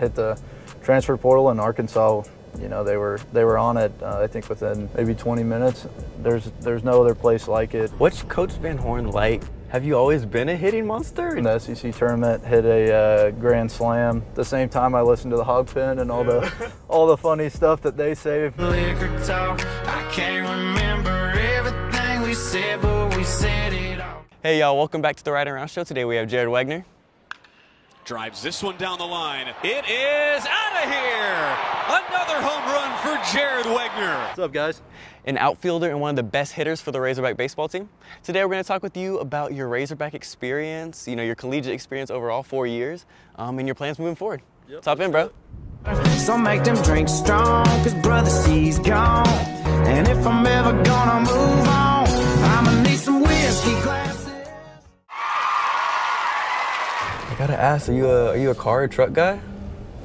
Hit the transfer portal in Arkansas. You know, they were on it. I think within maybe 20 minutes. There's no other place like it. What's Coach Van Horn like? Have you always been a hitting monster? In the SEC tournament, hit a grand slam. At the same time, I listened to the hog pen and all the funny stuff that they say. Liquor talk, I can't remember everything we said, but we said it all. Hey y'all, welcome back to the Ridin Around Show. Today we have Jared Wegner. Drives this one down the line. It is out of here. Another home run for Jared Wegner. What's up, guys? An outfielder and one of the best hitters for the Razorback baseball team. Today we're going to talk with you about your Razorback experience, your collegiate experience overall, 4 years, and your plans moving forward. Yep, Top in, bro. So make them drinks strong, cause brother, she's gone. And if I'm ever gonna move on, I'ma need some whiskey glasses. I gotta ask, are you a car or truck guy?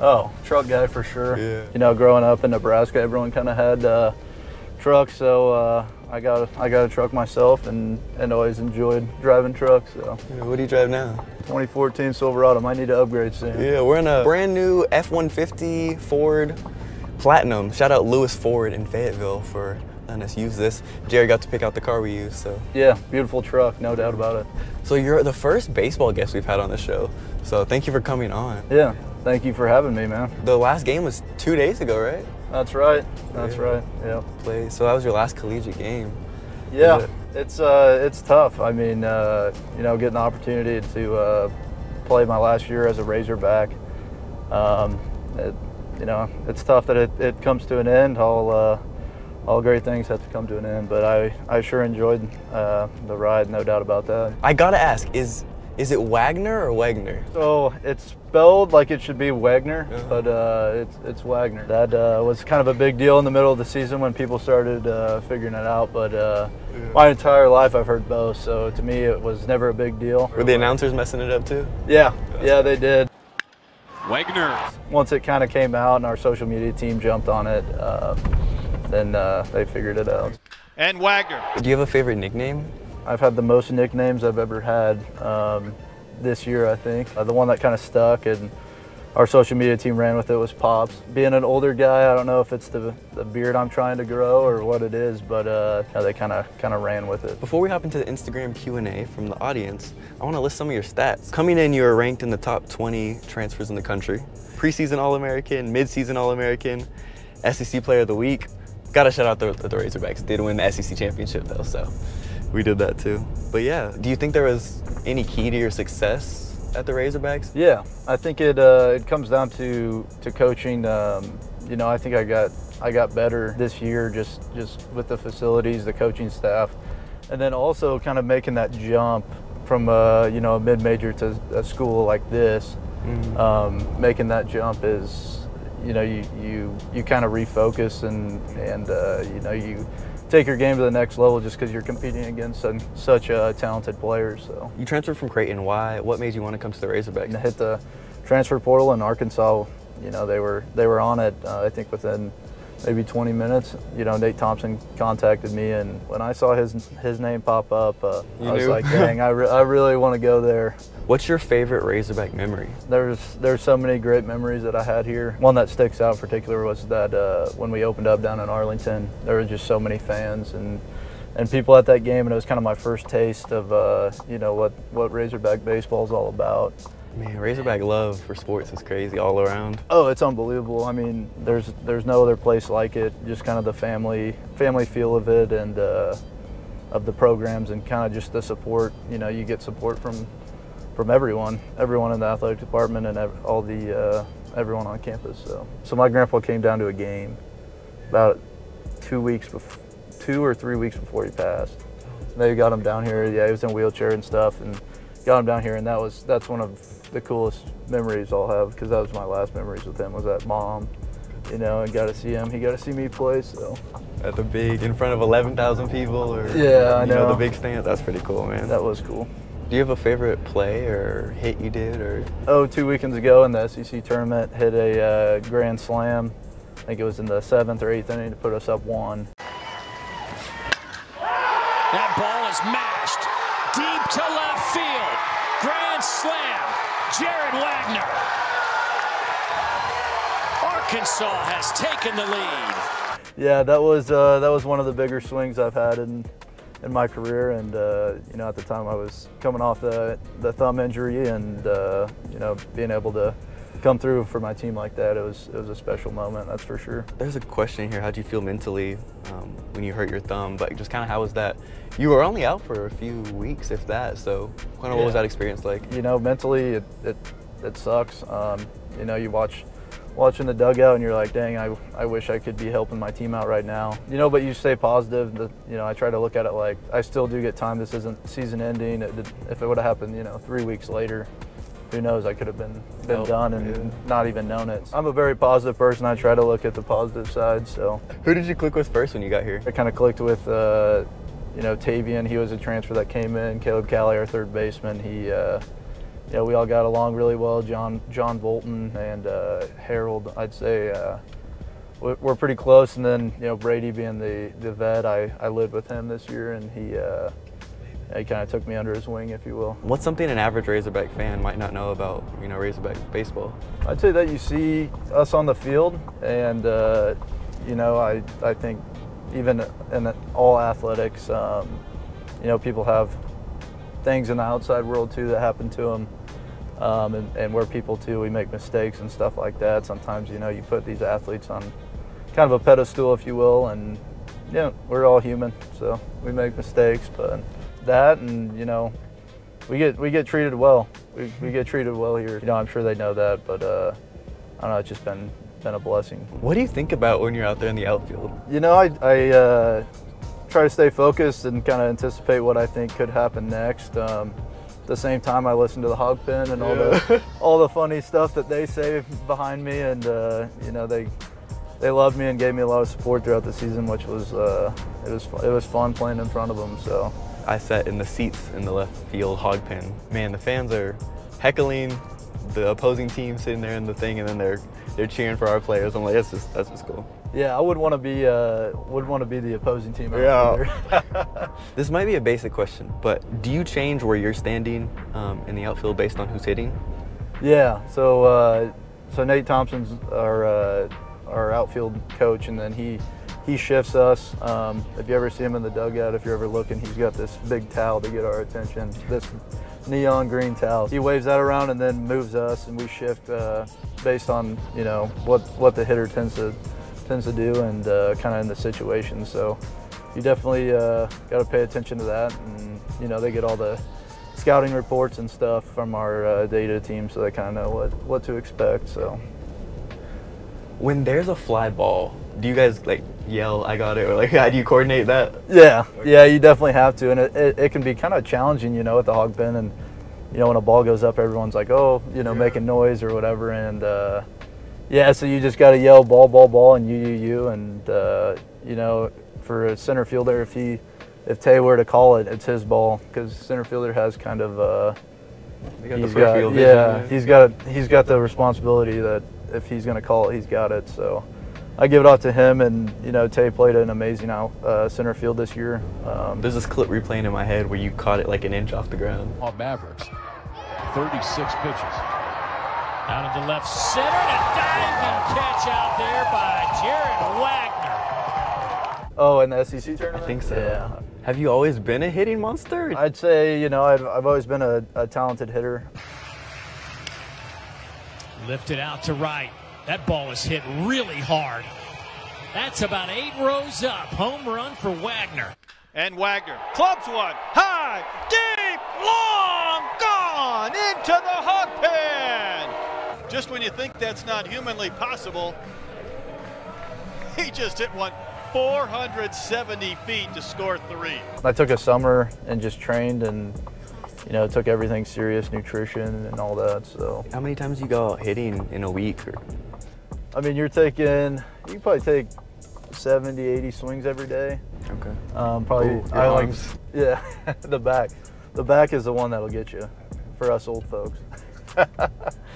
Oh, truck guy for sure. Yeah. You know, growing up in Nebraska, everyone kind of had trucks, so I got a truck myself, and always enjoyed driving trucks. So. Yeah, what do you drive now? 2014 Silverado. Might need to upgrade soon. Yeah, we're in a brand new F-150 Ford Platinum. Shout out Lewis Ford in Fayetteville for letting us use this. Jerry got to pick out the car we used, so. Yeah, beautiful truck, no doubt about it. So you're the first baseball guest we've had on the show, so thank you for coming on. Yeah, thank you for having me, man. The last game was 2 days ago, right? That's right, that's right, yeah. So that was your last collegiate game. Yeah, it's tough. I mean, getting the opportunity to play my last year as a Razorback, it's tough that it comes to an end. All great things have to come to an end, but I sure enjoyed the ride, no doubt about that. I gotta ask, is it Wagner or Wegner? So it's spelled like it should be Wegner, but it's Wagner. That was kind of a big deal in the middle of the season when people started figuring it out, but my entire life I've heard both, so to me it was never a big deal. Were the announcers messing it up too? Yeah, they did. Wegner. Once it kind of came out and our social media team jumped on it, then they figured it out. And Wagner. Do you have a favorite nickname? I've had the most nicknames I've ever had this year, I think. The one that kind of stuck and our social media team ran with it was Pops. Being an older guy, I don't know if it's the beard I'm trying to grow or what it is, but they kind of ran with it. Before we hop into the Instagram Q&A from the audience, I want to list some of your stats. Coming in, you were ranked in the top 20 transfers in the country. Preseason All-American, mid-season All-American, SEC Player of the Week. Gotta shout out the Razorbacks. Did win the SEC championship though, so we did that too. But yeah, do you think there was any key to your success at the Razorbacks? Yeah, I think it comes down to coaching. I think I got better this year just with the facilities, the coaching staff, and then also kind of making that jump from a mid-major to a school like this. Making that jump is, you kind of refocus and you take your game to the next level just because you're competing against such talented players. So you transferred from Creighton. Why? What made you want to come to the Razorbacks? To hit the transfer portal in Arkansas. They were on it. I think within maybe 20 minutes. Nate Thompson contacted me, and when I saw his name pop up, I was like, dang, I really want to go there. What's your favorite Razorback memory? There's so many great memories that I had here. One that sticks out in particular was that when we opened up down in Arlington, there were just so many fans and people at that game, and it was kind of my first taste of what Razorback baseball is all about. Man, Razorback love for sports is crazy all around. Oh, it's unbelievable. I mean, there's no other place like it. Just kind of the family feel of it, and of the programs, and kind of just the support. You get support from everyone in the athletic department and all the everyone on campus. So my grandpa came down to a game about 2 or 3 weeks before he passed. They got him down here. Yeah, he was in a wheelchair and stuff, and got him down here, and that's one of the coolest memories I'll have, because that was my last memories with him, was at Mom, and got to see him. He got to see me play, so. At the big, in front of 11,000 people, or yeah, I know. The big stand. That's pretty cool, man. That was cool. Do you have a favorite play or hit you did, or? Oh, 2 weekends ago in the SEC tournament, hit a grand slam. I think it was in the 7th or 8th inning to put us up 1. That ball is mashed deep to left field. Grand slam, Jared Wegner. Arkansas has taken the lead. Yeah, that was one of the bigger swings I've had in my career, and you know, at the time I was coming off the thumb injury, and you know, being able to come through for my team like that, it was a special moment, that's for sure. There's a question here. How'd you feel mentally when you hurt your thumb? Like, just kind of how was that? You were only out for a few weeks, if that. So, kind of what was that experience like? You know, mentally it sucks. You know, you watching the dugout and you're like, dang, I wish I could be helping my team out right now. You know, but you stay positive. You know, I try to look at it like I still do get time. This isn't season ending. If it would have happened, you know, 3 weeks later, who knows? I could have been done and not even known it. I'm a very positive person. I try to look at the positive side. So, who did you click with first when you got here? I kind of clicked with, you know, Tavian. He was a transfer that came in. Caleb Calley, our third baseman. He, you know, we all got along really well. John Bolton and Harold, I'd say, we're pretty close. And then, you know, Brady being the vet, I lived with him this year, and he kind of took me under his wing, if you will. What's something an average Razorback fan might not know about, you know, Razorback baseball? I'd say that you see us on the field, and you know, I think even in all athletics, you know, people have things in the outside world too that happen to them, and we're people too. We make mistakes and stuff like that. Sometimes, you know, you put these athletes on kind of a pedestal, if you will, and yeah, we're all human, so we make mistakes, but that, and you know, we get treated well. We get treated well here. You know, I'm sure they know that, but I don't know. It's just been a blessing. What do you think about when you're out there in the outfield? You know, I try to stay focused and kind of anticipate what I think could happen next. At the same time, I listen to the hog pen and all the funny stuff that they say behind me, and you know, they loved me and gave me a lot of support throughout the season, which was it was fun playing in front of them. So. I sat in the seats in the left field hog pen. Man, the fans are heckling the opposing team sitting there in the thing, and then they're cheering for our players. I'm like, that's just cool. Yeah, I would want to be the opposing team. Yeah. This might be a basic question, but do you change where you're standing in the outfield based on who's hitting? Yeah. So Nate Thompson's our outfield coach, and then he shifts us. If you ever see him in the dugout, if you're ever looking, he's got this big towel to get our attention, this neon green towel. He waves that around and then moves us, and we shift based on, you know, what the hitter tends to do, and kind of in the situation. So you definitely got to pay attention to that, and you know, they get all the scouting reports and stuff from our data team, so they kind of know what to expect. So when there's a fly ball, do you guys like yell, "I got it," or like how do you coordinate that? Yeah, you definitely have to, and it can be kind of challenging, you know, at the hog pen, and you know, when a ball goes up, everyone's like, oh, you know, making noise or whatever, and yeah, so you just got to yell ball, and you, and you know, for a center fielder, if Tay were to call it, it's his ball, because center fielder has kind of he's got the responsibility that if he's going to call it, he's got it. So I give it off to him, and you know, Tay played an amazing center field this year. There's this clip replaying in my head where you caught it like an inch off the ground. On Mavericks, 36 pitches. Out of the left center, and a diving catch out there by Jared Wegner. Oh, in the SEC tournament? I think so. Yeah. Have you always been a hitting monster? I'd say, you know, I've always been a talented hitter. Lifted out to right. That ball is hit really hard. That's about 8 rows up. Home run for Wegner. And Wegner clubs one high, deep, long, gone into the hog pen. Just when you think that's not humanly possible, he just hit one 470 feet to score 3. I took a summer and just trained, and you know, took everything serious, nutrition and all that. So how many times do you go out hitting in a week? Or? I mean, you can probably take 70, 80 swings every day. Okay. Probably. Ooh, your arms. Yeah, the back. The back is the one that'll get you, for us old folks.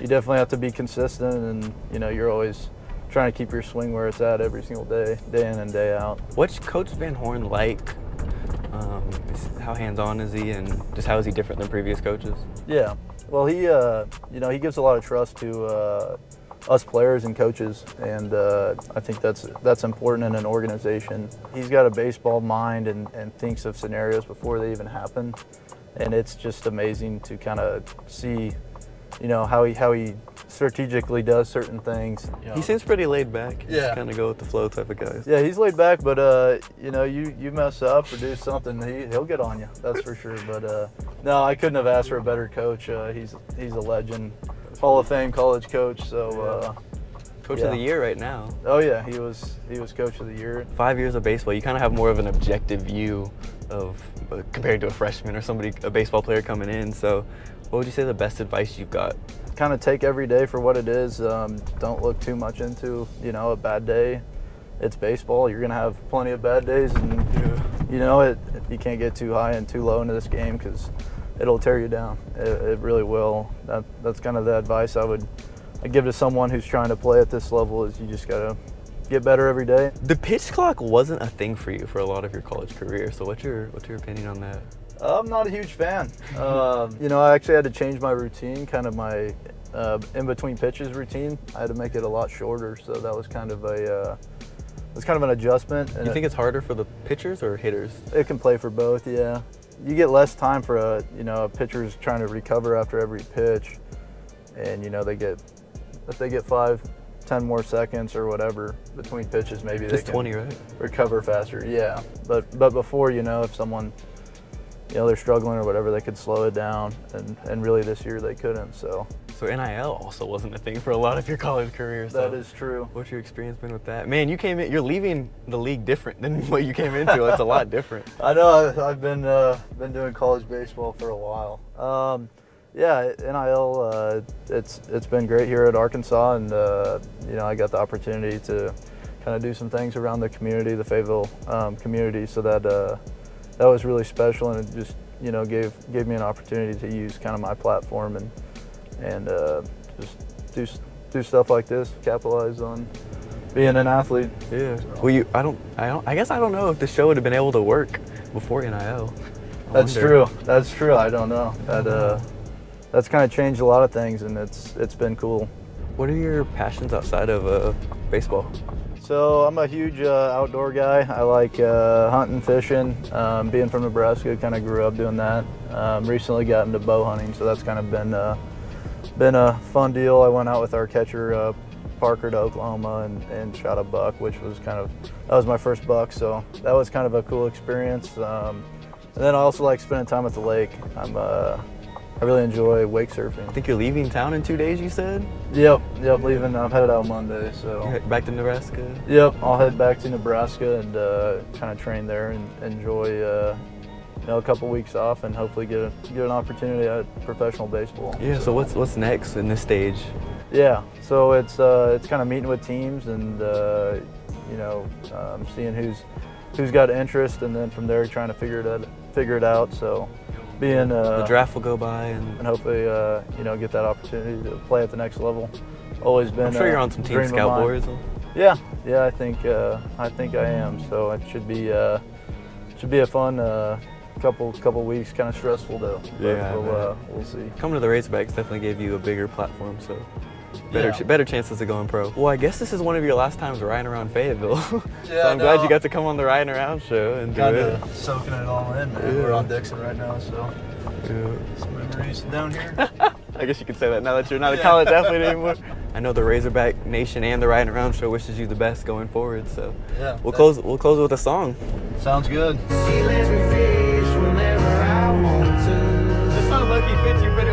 You definitely have to be consistent, and you know, you're always trying to keep your swing where it's at every single day, day in and day out. What's Coach Van Horn like? How hands-on is he, and just how is he different than previous coaches? Yeah, well, he you know, he gives a lot of trust to us players and coaches, and I think that's important in an organization. He's got a baseball mind and thinks of scenarios before they even happen, and it's just amazing to kind of see, you know, how he strategically does certain things. You know. He seems pretty laid back. He's Yeah. kind of go with the flow type of guy. Yeah, he's laid back, but you know, you mess up or do something, he'll get on you. That's for sure. But no, I couldn't have asked for a better coach. He's a legend, Hall of Fame college coach. So Coach of the year right now. Oh yeah, he was coach of the year. 5 years of baseball, you kind of have more of an objective view of compared to a freshman or a baseball player coming in. So, what would you say the best advice you've got? Kind of take every day for what it is. Don't look too much into, you know, a bad day. It's baseball. You're gonna have plenty of bad days, and you know you can't get too high and too low into this game because it'll tear you down. It really will. That's kind of the advice I'd give to someone who's trying to play at this level. Is you just gotta get better every day. The pitch clock wasn't a thing for you for a lot of your college career. So what's your opinion on that? I'm not a huge fan. You know, I actually had to change my routine, kind of my in between pitches routine. I had to make it a lot shorter, so that was kind of an adjustment. And You think it's harder for the pitchers or hitters? it can play for both, yeah. You get less time for a pitcher's trying to recover after every pitch, and you know if they get 5-10 more seconds or whatever between pitches, maybe they can 20, right? recover faster. Yeah, but before, you know, if someone, you know, they're struggling or whatever, they could slow it down, and really this year they couldn't. So N.I.L. also wasn't a thing for a lot of your college career. So that is true. What's your experience been with that? Man, you're leaving the league different than what you came into. It's a lot different. I know. I've been doing college baseball for a while. Yeah, N.I.L. It's been great here at Arkansas, and you know, I got the opportunity to kind of do some things around the community, the Fayetteville community, so that was really special, and it just, you know, gave me an opportunity to use kind of my platform and just do stuff like this, capitalize on being an athlete. Yeah. Well, I guess I don't know if the show would have been able to work before N.I.L. That's true. That's true. I don't know. That's kind of changed a lot of things, and it's been cool. What are your passions outside of baseball? So I'm a huge outdoor guy. I like hunting, fishing. Being from Nebraska, kind of grew up doing that. Recently got into bow hunting, so that's kind of been a fun deal. I went out with our catcher Parker to Oklahoma and shot a buck, which was that was my first buck, so that was kind of a cool experience. And then I also like spending time at the lake. I really enjoy wake surfing. I think you're leaving town in 2 days, you said? Yep, leaving. I'm headed out Monday, so. You're back to Nebraska? Yep, I'll head back to Nebraska and kind of train there and enjoy you know, a couple weeks off, and hopefully get an opportunity at professional baseball. Yeah, so what's next in this stage? Yeah, so it's kind of meeting with teams and you know, seeing who's got interest, and then from there trying to figure it out. So being the draft will go by and hopefully you know, get that opportunity to play at the next level. Always been. I'm sure you're on some team scout boards. Yeah, I think I am. So it should be a fun couple weeks. Kind of stressful though. Yeah, we'll see. Coming to the Razorbacks definitely gave you a bigger platform, so better chances of going pro. Well, I guess this is one of your last times riding around Fayetteville. Yeah, so I'm glad you got to come on the Riding Around show and do it. Soaking it all in, man. We're on Dixon right now, so some memories down here. I guess you could say that now that you're not a college athlete anymore. I know the Razorback Nation and the Riding Around show wishes you the best going forward. So yeah, we'll close with a song. Sounds good. She lets me fish whenever I want to. This song lucky fits you pretty